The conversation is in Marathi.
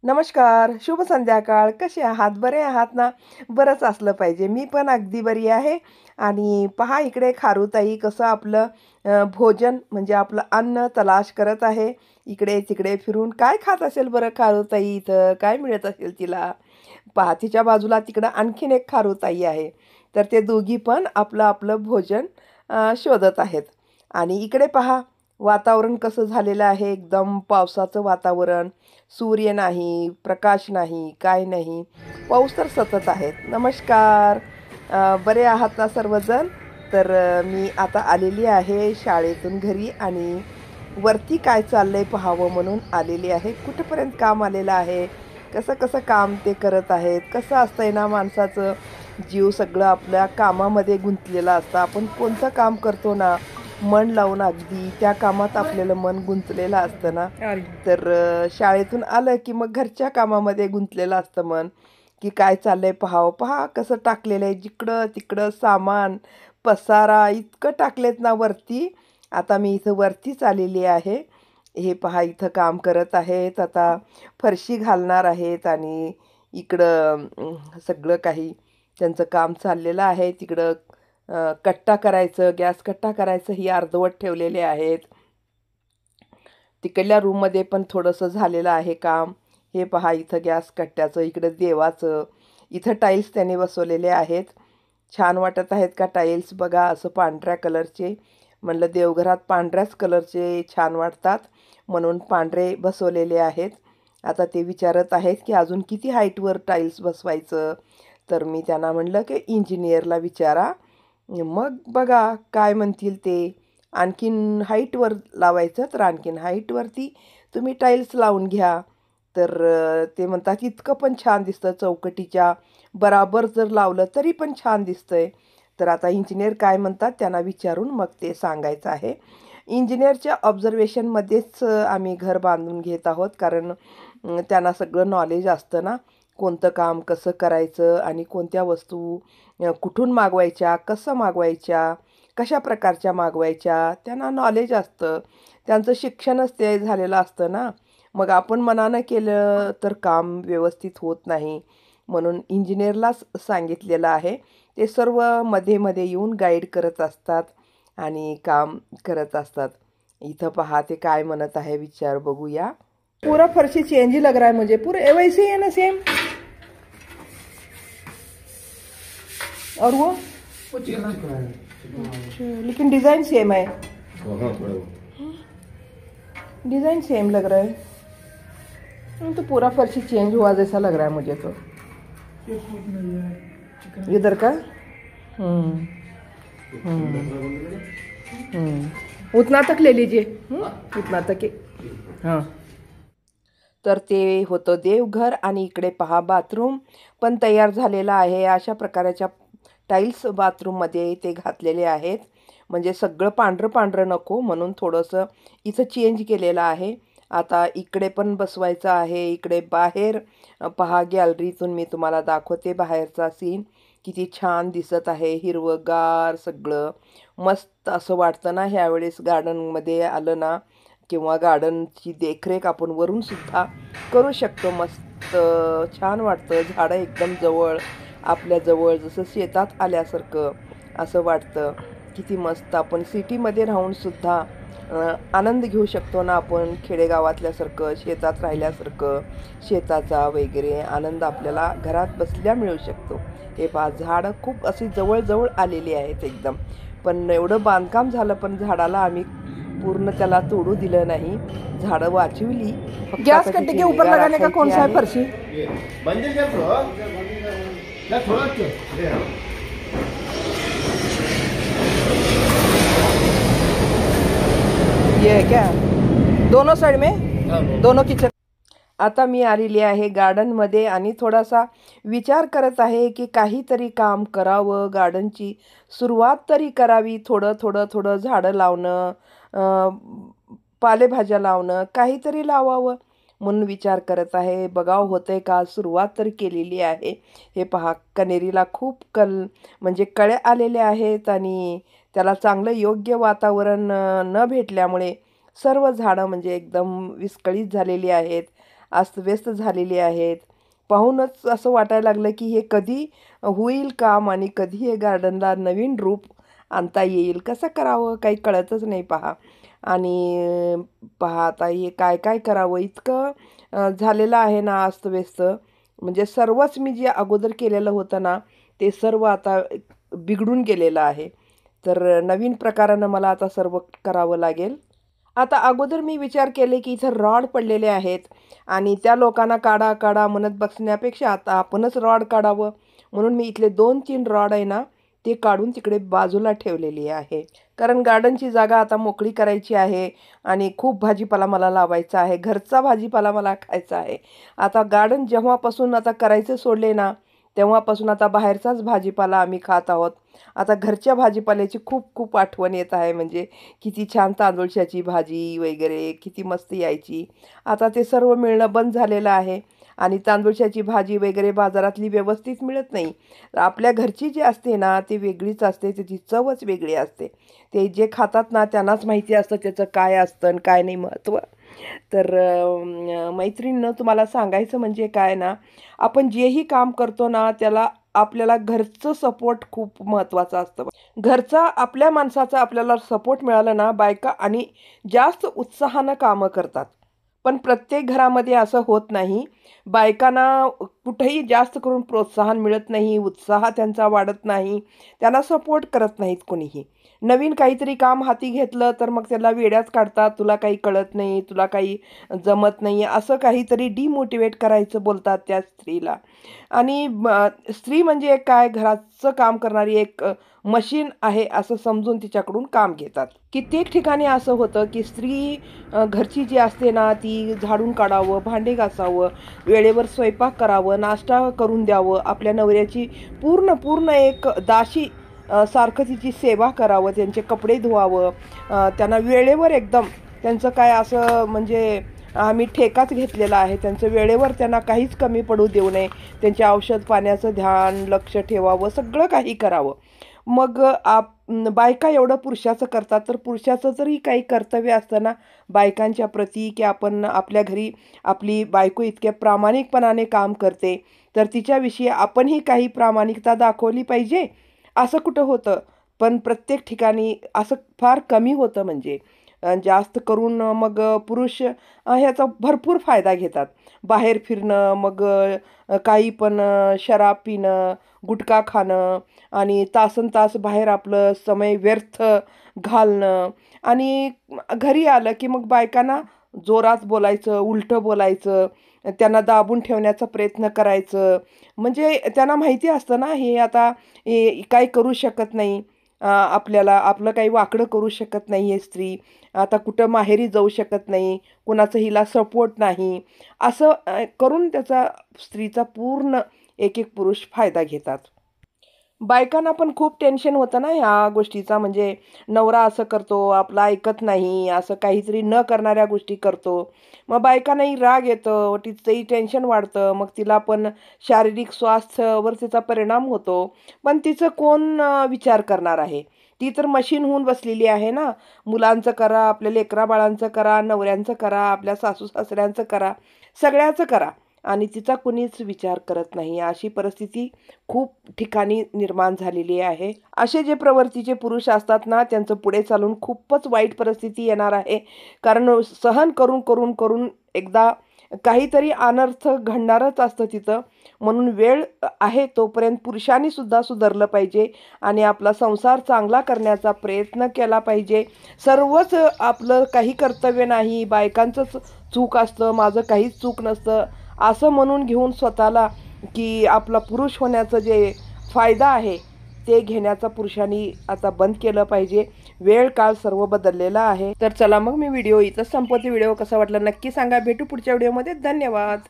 नमस्कार, शुभ संध्याकाळ. कसे आहात? बरे आहात ना? बरंच असलं पाहिजे. मी पण अगदी बरी आहे. आणि पहा इकडे खारुताई कसं आपलं भोजन म्हणजे आपलं अन्न तलाश करत आहे. इकडे-तिकडे फिरून काय खात असेल बरं खारुताई इथं? काय मिळत असेल तिला? पहा तिच्या बाजूला तिकडं आणखीन एक खारुताई आहे. तर ते दोघी पण आपलं-आपलं भोजन शोधत आहेत. आणि इकडे पहा वातावरण कसं झालेलं आहे, एकदम पावसाचं वातावरण. सूर्य नाही, प्रकाश नाही, काय नाही. पाऊस तर सतत आहे. नमस्कार. बरे आहात ना सर्वजण? तर मी आता आलेली आहे शाळेतून घरी आणि वरती काय चाललंय पाहावं म्हणून आलेली आहे. कुठपर्यंत काम आलेलं आहे, कसं-कसं काम ते करत आहेत. कसं असतंय ना माणसाचं जीव सगळं आपल्या कामामध्ये गुंतलेलं असतं. आपण कोणतं काम करतो ना, मन लावून अगदी त्या कामात आपल्याला मन गुंतलेलं असतं ना, तर शाळेतून आलं की मग घरच्या कामामध्ये गुंतलेलं असतं मन, की काय चाललंय पाहावं. पहा कसं टाकलेलं आहे जिकडं-तिकडं सामान, पसारा इतकं टाकलेत ना वरती. आता मी इथं वरतीच आलेली आहे. हे पहा इथं काम करत आहेत. आता फरशी घालणार आहेत आणि इकडं सगळं काही त्यांचं काम चाललेलं आहे. तिकडं कट्टा करायचं, गॅस कट्टा करायचं ही अर्धवट ठेवलेले आहेत. तिकडल्या रूममध्ये पण थोडंसं झालेलं आहे काम. हे पहा इथं गॅस कट्ट्याचं, इकडं देवाचं. इथं टाईल्स त्याने बसवलेले आहेत. छान वाटत आहेत का टाईल्स बघा असं पांढऱ्या कलरचे. म्हणलं देवघरात पांढऱ्याच कलरचे छान वाटतात म्हणून पांढरे बसवलेले आहेत. आता ते विचारत आहेत की अजून किती हाईटवर टाईल्स बसवायचं. तर मी त्यांना म्हणलं की इंजिनियरला विचारा. मग बघा काय म्हणतील ते. आणखीन हाईटवर लावायचं तर आणखीन हाईटवरती तुम्ही टाईल्स लावून घ्या. तर ते म्हणतात इतकं पण छान दिसतं चौकटीच्या बराबर जर लावलं तरी पण छान दिसतंय. तर आता इंजिनियर काय म्हणतात त्यांना विचारून मग ते सांगायचं आहे. इंजिनियरच्या ऑब्झर्वेशनमध्येच आम्ही घर बांधून घेत आहोत कारण त्यांना सगळं नॉलेज असतं ना, कोणतं काम कसं करायचं आणि कोणत्या वस्तू कुठून मागवायच्या, कसं मागवायच्या, कशा प्रकारच्या मागवायच्या, त्यांना नॉलेज असतं. त्यांचं शिक्षणच ते झालेलं असतं ना. मग आपण मनानं केलं तर काम व्यवस्थित होत नाही. म्हणून इंजिनिअरलाच सांगितलेलं आहे. ते सर्व मध्ये-मध्ये येऊन गाईड करत असतात आणि काम करत असतात. इथं पहा ते काय म्हणत आहे विचार बघूया. पूरा फर्शी चेंज ही लग रहा है मुझे. पूरा वैसे ही है ना सेम? और वो? अच्छा, लेकिन डिज़ाइन सेम है. डिज़ाइन सेम लग रहा है. तो पूरा फर्शी चेंज हुआ जैसा लग रहा है मुझे तो. इधर का उतना तक ले लीजिए. उतना तक हां. तर ते होतं देवघर आणि इकडे पहा बाथरूम पण तयार झालेलं आहे. अशा प्रकारच्या टाईल्स बाथरूममध्ये ते घातलेले आहेत. म्हणजे सगळं पांढरं-पांढरं नको म्हणून थोडंसं इथं चेंज केलेलं आहे. आता इकडे पण बसवायचं आहे. इकडे बाहेर पहा गॅलरीतून मी तुम्हाला दाखवते बाहेरचा सीन. किती छान दिसत आहे. हिरवंगार सगळं. मस्त असं वाटतं ना ह्यावेळेस गार्डनमध्ये आलं ना किंवा गार्डनची देखरेख आपण वरून सुद्धा करू शकतो. मस्त छान वाटतं. झाडं एकदम जवळ, आपल्या जवळ जसं शेतात आल्यासारखं असं वाटतं. किती मस्त आपण सिटीमध्ये राहून सुद्धा आनंद घेऊ शकतो ना आपण खेडेगावातल्यासारखं, शेतात राहिल्यासारखं. शेताचा वगैरे आनंद आपल्याला घरात बसल्या मिळू शकतो. हे पहा झाडं खूप अशी जवळ-जवळ आलेली आहेत एकदम. पण एवढं बांधकाम झालं पण झाडाला आम्ही पूर्ण त्याला तोडू दिलं नाही. झाडं वाचवली. गॅस कट्टे के ऊपर लगाने का कौन सा है फरशी? ये क्या दोनों साइड में दोनों किचन. आता मी आलेली आहे गार्डनमध्ये आणि थोडासा विचार करत आहे की काहीतरी काम करावं, गार्डनची सुरुवात तरी करावी. थोडं झाडं लावणं, पालेभाज्या लावणं, काहीतरी लावावं म्हणून विचार करत आहे. बघावं होतंय का? सुरुवात तर केलेली आहे. हे पहा कण्हेरीला खूप म्हणजे कळ्या आलेल्या आहेत आणि त्याला चांगलं योग्य वातावरण न भेटल्यामुळे सर्व झाडं म्हणजे एकदम विस्कळीत झालेली आहेत. अस्तव्यस्त झालेली आहेत. पाहूनच असं वाटायला लागलं की हे कधी होईल काम आणि कधी हे गार्डनला नवीन रूप आणता येईल. कसं करावं काही कळतच नाही पहा. आणि पहा आता हे काय काय करावं इतकं झालेलं आहे ना अस्तव्यस्त. म्हणजे सर्वच मी जे अगोदर केलेलं होतं ना ते सर्व आता बिघडून गेलेलं आहे. तर नवीन प्रकारानं मला आता सर्व करावं लागेल. आता अगोदर मी विचार केले की इथं रॉड पडलेले आहेत आणि त्या लोकांना काढा, काढा म्हणत बसण्यापेक्षा आता आपणच रॉड काढावं. म्हणून मी इथले 2-3 रॉड आहे ना, ते काढून तिकडे बाजूला ठेवलेली आहे. कारण गार्डनची जागा आता मोकळी करायची आहे आणि खूप भाजीपाला मला लावायचा आहे. घरचा भाजीपाला मला खायचा आहे. आता गार्डन जेव्हापासून आता करायचे सोडले ना, तेव्हापासून आता बाहेरचाच भाजीपाला आम्ही खात आहोत. आता घरच्या भाजीपाल्याची खूप खूप आठवण येत आहे. म्हणजे किती छान तांदूळशाची भाजी वगैरे किती मस्त यायची. आता ते सर्व मिळणं बंद झालेलं आहे आणि तांदूळशाची भाजी वगैरे बाजारातली व्यवस्थित मिळत नाही. तर आपल्या घरची जी असते ना ती वेगळीच असते, त्याची चवच वेगळी असते. ते जे खातात ना त्यांनाच माहिती असतं त्याचं काय असतं आणि काय नाही महत्त्व. तर मैत्रिणींनो तुम्हाला सांगायचं म्हणजे काय ना, आपण जेही काम करतो ना त्याला आपल्याला घरचं सपोर्ट खूप महत्त्वाचं असतं. घरचा आपल्या माणसाचा आपल्याला सपोर्ट मिळाला ना बायका आणि जास्त उत्साहानं कामं करतात. पण प्रत्येक घरामध्ये असं होत नाही. बायकांना कुठेही जास्त करून प्रोत्साहन मिळत नाही, उत्साह त्यांचा वाढत नाही. त्यांना सपोर्ट करत नाहीत कोणीही. नवीन काहीतरी काम हाती घेतलं तर मग त्याला वेड्यात काढतात. तुला काही कळत नाही, तुला काही जमत नाही, असं काहीतरी डिमोटिवेट करायचं बोलतात त्या स्त्रीला. आणि स्त्री म्हणजे एक काय घराचं काम करणारी एक मशीन आहे असं समजून तिच्याकडून काम घेतात. कित्येक ठिकाणी असं होतं की स्त्री घरची जी असते ना ती झाडून काढावं, भांडे घासावं, वेळेवर स्वयंपाक करावं, नाश्ता करून द्यावं, आपल्या नवऱ्याची पूर्ण पूर्ण एक दासी सारखं तिची सेवा करावं, त्यांचे कपडे धुवावं, त्यांना वेळेवर एकदम त्यांचं काय असं म्हणजे आम्ही ठेकाच घेतलेला आहे. त्यांचं वेळेवर त्यांना काहीच कमी पडू देऊ नये. त्यांच्या औषध पाण्याचं ध्यान, लक्ष ठेवावं, सगळं काही करावं. मग बायका एवढं पुरुषाचं करतात, तर पुरुषाचं जरी काही कर्तव्य असतं ना बायकांच्या प्रती, की आपण आपल्या घरी आपली बायको इतक्या प्रामाणिकपणाने काम करते, तर तिच्याविषयी आपणही काही प्रामाणिकता दाखवली पाहिजे. असं कुठं होतं? पण प्रत्येक ठिकाणी असं फार कमी होतं म्हणजे. जास्त करून मग पुरुष ह्याचा भरपूर फायदा घेतात. बाहेर फिरणं, मग काही पण शराब पिणं, गुटखा खाणं आणि तासनतास बाहेर आपलं समय व्यर्थ घालणं आणि घरी आलं की मग बायकांना जोरात बोलायचं, उलटं बोलायचं, त्यांना दाबून ठेवण्याचा प्रयत्न करायचं. म्हणजे त्यांना माहिती असतं ना हे आता काही करू शकत नाही. आपल्याला आपलं काही वाकडं करू शकत नाही आहे स्त्री. आता कुठं माहेरी जाऊ शकत नाही, कुणाचं हिला सपोर्ट नाही. असं करून त्याचा स्त्रीचा पूर्ण एक एक पुरुष फायदा घेतात. बायकांना पण खूप टेन्शन होतं ना ह्या गोष्टीचा. म्हणजे नवरा असं करतो, आपलं ऐकत नाही, असं काहीतरी न करणाऱ्या गोष्टी करतो. मग बायकांनाही राग येतो, तिचंही टेन्शन वाढतं. मग तिला पण शारीरिक स्वास्थ्यावर तिचा परिणाम होतो. पण तिचं कोण विचार करणार आहे? ती तर मशीन होऊन बसलेली आहे ना. मुलांचं करा, आपल्या लेकरा-बाळांचं करा, नवऱ्यांचं करा, आपल्या सासू-सासऱ्यांचं करा, सगळ्याचं करा. आणि तिचा कुणीच विचार करत नाही. अशी परिस्थिती खूप ठिकाणी निर्माण झालेली आहे. असे जे प्रवृत्तीचे पुरुष असतात ना, त्यांचं पुढे चालून खूपच वाईट परिस्थिती येणार आहे. कारण सहन करून, करून, करून एकदा काहीतरी अनर्थ घडणारच असतं तिथं. म्हणून वेळ आहे तोपर्यंत पुरुषांनी सुद्धा सुधारलं पाहिजे आणि आपला संसार चांगला करण्याचा प्रयत्न केला पाहिजे. सर्वच आपलं काही कर्तव्य नाही, बायकांचंच चूक असतं, माझं काहीच चूक नसतं, असं म्हणून घेऊन स्वतःला की आपला पुरुष होण्याचं जे फायदा आहे ते घेण्याचा पुरुषांनी आता बंद केलं पाहिजे. वेळ काळ सर्व बदललेला आहे. तर चला मग मी व्हिडिओ इथंच संपवते. व्हिडिओ कसा वाटला नक्की सांगा. भेटू पुढच्या व्हिडिओमध्ये. धन्यवाद.